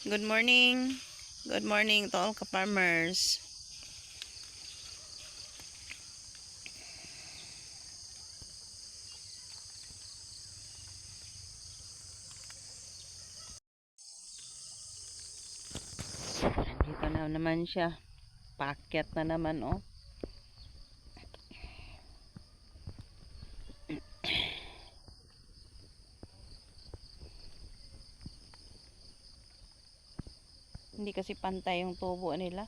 Good morning. Good morning to all ka-farmers. Dito na naman siya. Paakyat na naman, oh. Hindi kasi pantay yung tubo nila.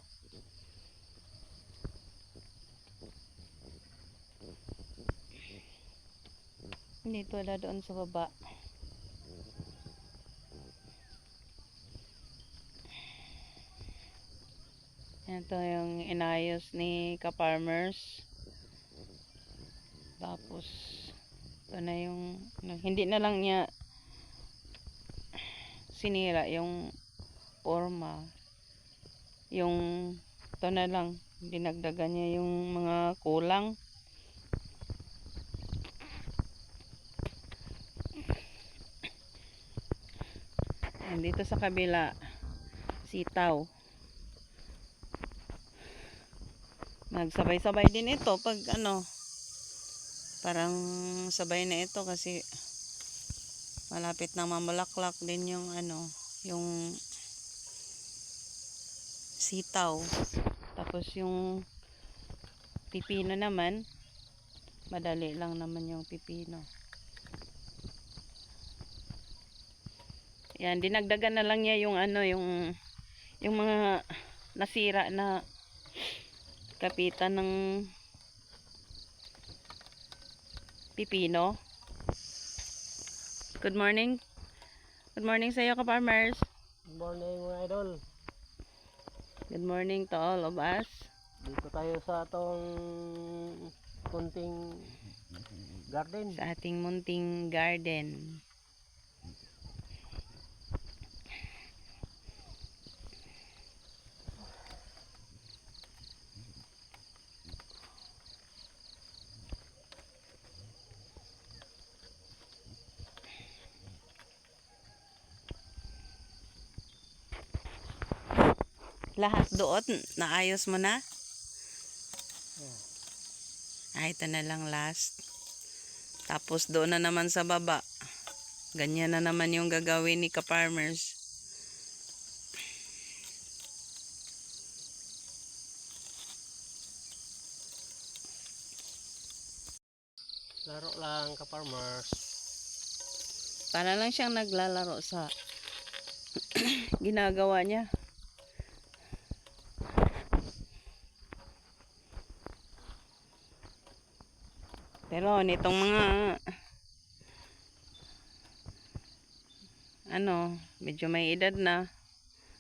Dito na doon sa baba. Ito yung inayos ni ka-farmers. Tapos ito na yung hindi na lang niya sinira yung forma. Yung ito na lang dinagdagan niya yung mga kulang. Dito sa kabila sitaw. Magsabay-sabay din ito pag parang sabay na ito kasi malapit na mamulaklak din yung yung sitaw. Tapos yung pipino naman, madali lang naman yung pipino. Yan, dinagdagan na lang niya yung yung mga nasira na kapitan ng pipino. Good morning. Good morning sa iyo ka-farmers. Good morning mga idol. Good morning to all of us. Dito tayo sa atong kunting garden. Sa ating munting garden. Lahat doon, naayos mo na? Ito na lang last. Tapos doon na naman sa baba. Ganyan na naman yung gagawin ni ka-farmers. Laro lang ka-farmers. Para lang siyang naglalaro sa ginagawa niya. Pero nitong mga medyo may edad na,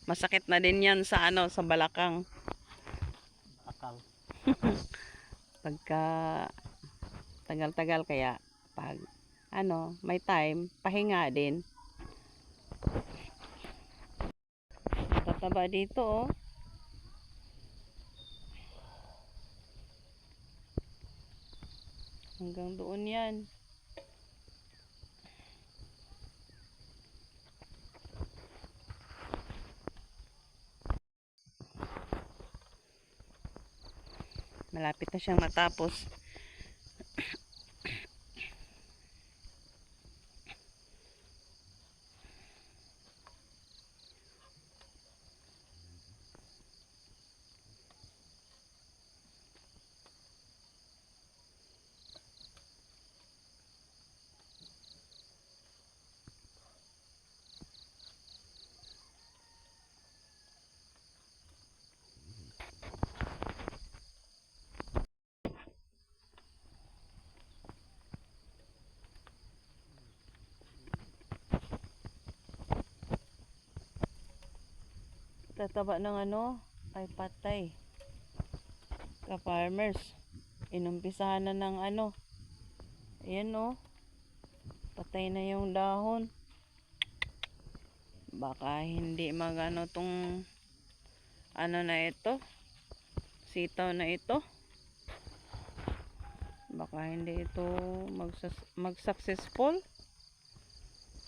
masakit na din yan sa sa balakang. Akang. Pagka tagal-tagal kaya pag may time, pahinga din. Tataba dito, oh. Hanggang doon yan. Malapit na siyang matapos. Tataba ng ay patay. Ka-farmers, inumpisahan na ng ayan, oh. Patay na yung dahon. Baka hindi magano tong na ito, sitaw na ito. Baka hindi ito mag-successful.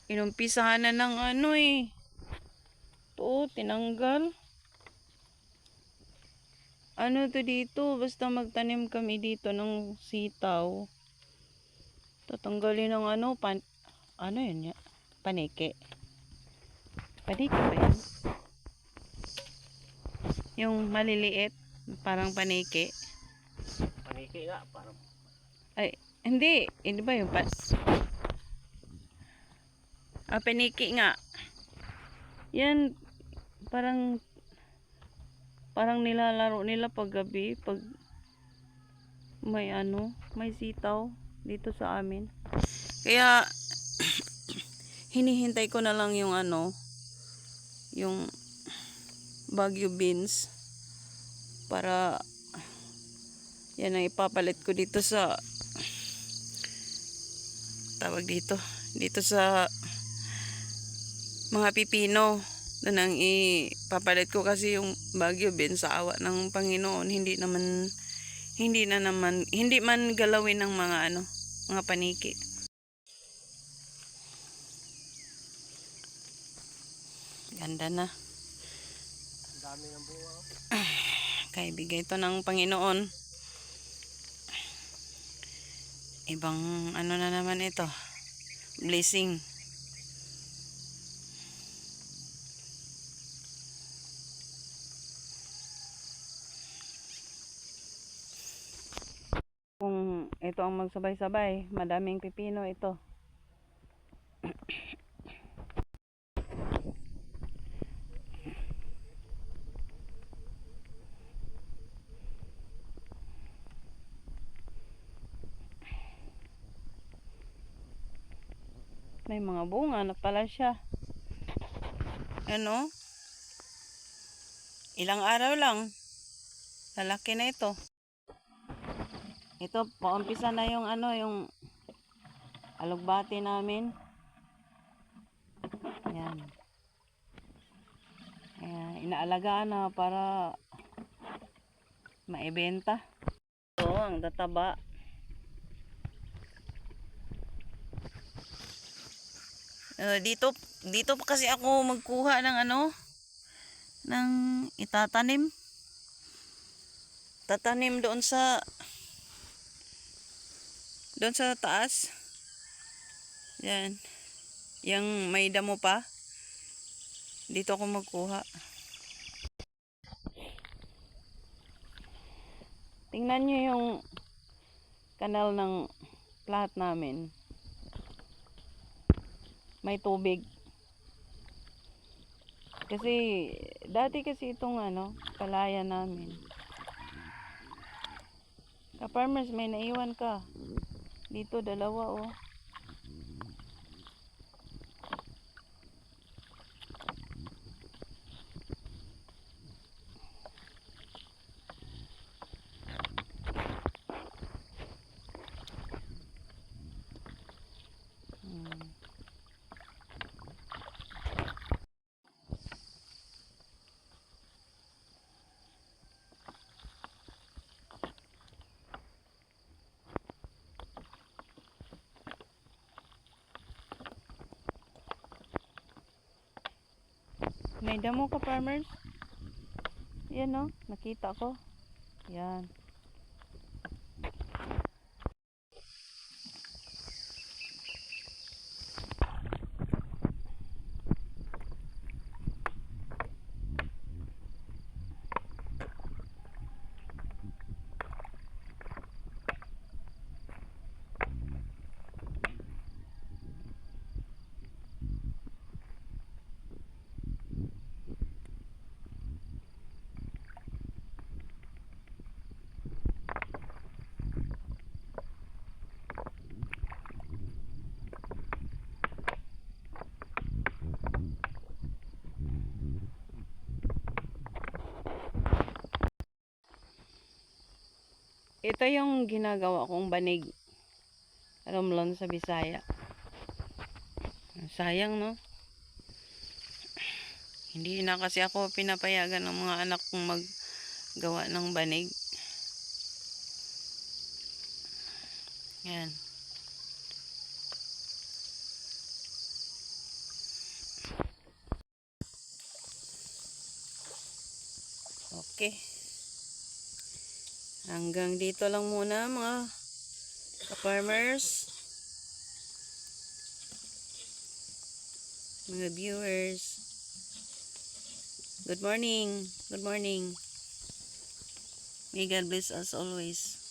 Inumpisahan na ng To, tinanggal. Ano to dito? Basta magtanim kami dito ng sitaw. Tatanggalin ng ano, ano yun ya? Paniki. Paniki ba yan? Yung maliliit, parang paniki. Paniki nga, parang Ay, hindi. Hindi ba yung paniki nga. Yan, parang nilalaro nila pag gabi, pag may ano, may sitaw dito sa amin. Kaya, hinihintay ko na lang yung ano, yung Baguio beans para yan ang ipapalit ko dito sa tawag dito sa mga pipino. Doon ang ipapalit ko kasi yung Baguio beans sa awa ng Panginoon hindi man galawin ng mga ano, mga paniki. Ganda na. ang dami ng bunga. Oh. Kay bigay ito ng Panginoon. Ibang ano na naman ito. Blessing. Kung ito ang magsabay-sabay, madaming pipino ito. May mga bunga na pala siya. Ano? Ilang araw lang. Lalaki na ito. Ito, paumpisa na yung ano, yung alugbati namin. Yan. Ayan, inaalagaan na para maibenta. Ito, ang tataba. Dito pa kasi ako magkuha ng ano, ng itatanim. Tatanim doon sa taas. Yan. Yang may damo pa. Dito ako magkuha. Tingnan nyo yung kanal ng plat namin. May tubig. Kasi dati kasi itong ano, palayan namin. Ka-farmers, may naiwan ka. Dito dalawa oh. May damo ka farmers. Yan no, nakita ko. Yan. Ito yung ginagawa kong banig. Romlon sa Bisaya. Sayang no. Hindi na kasi ako pinapayagan ng mga anak kong maggawa ng banig. Yan. palengke. Hanggang dito lang muna mga ka-farmers, mga viewers. Good morning. Good morning. May God bless us always.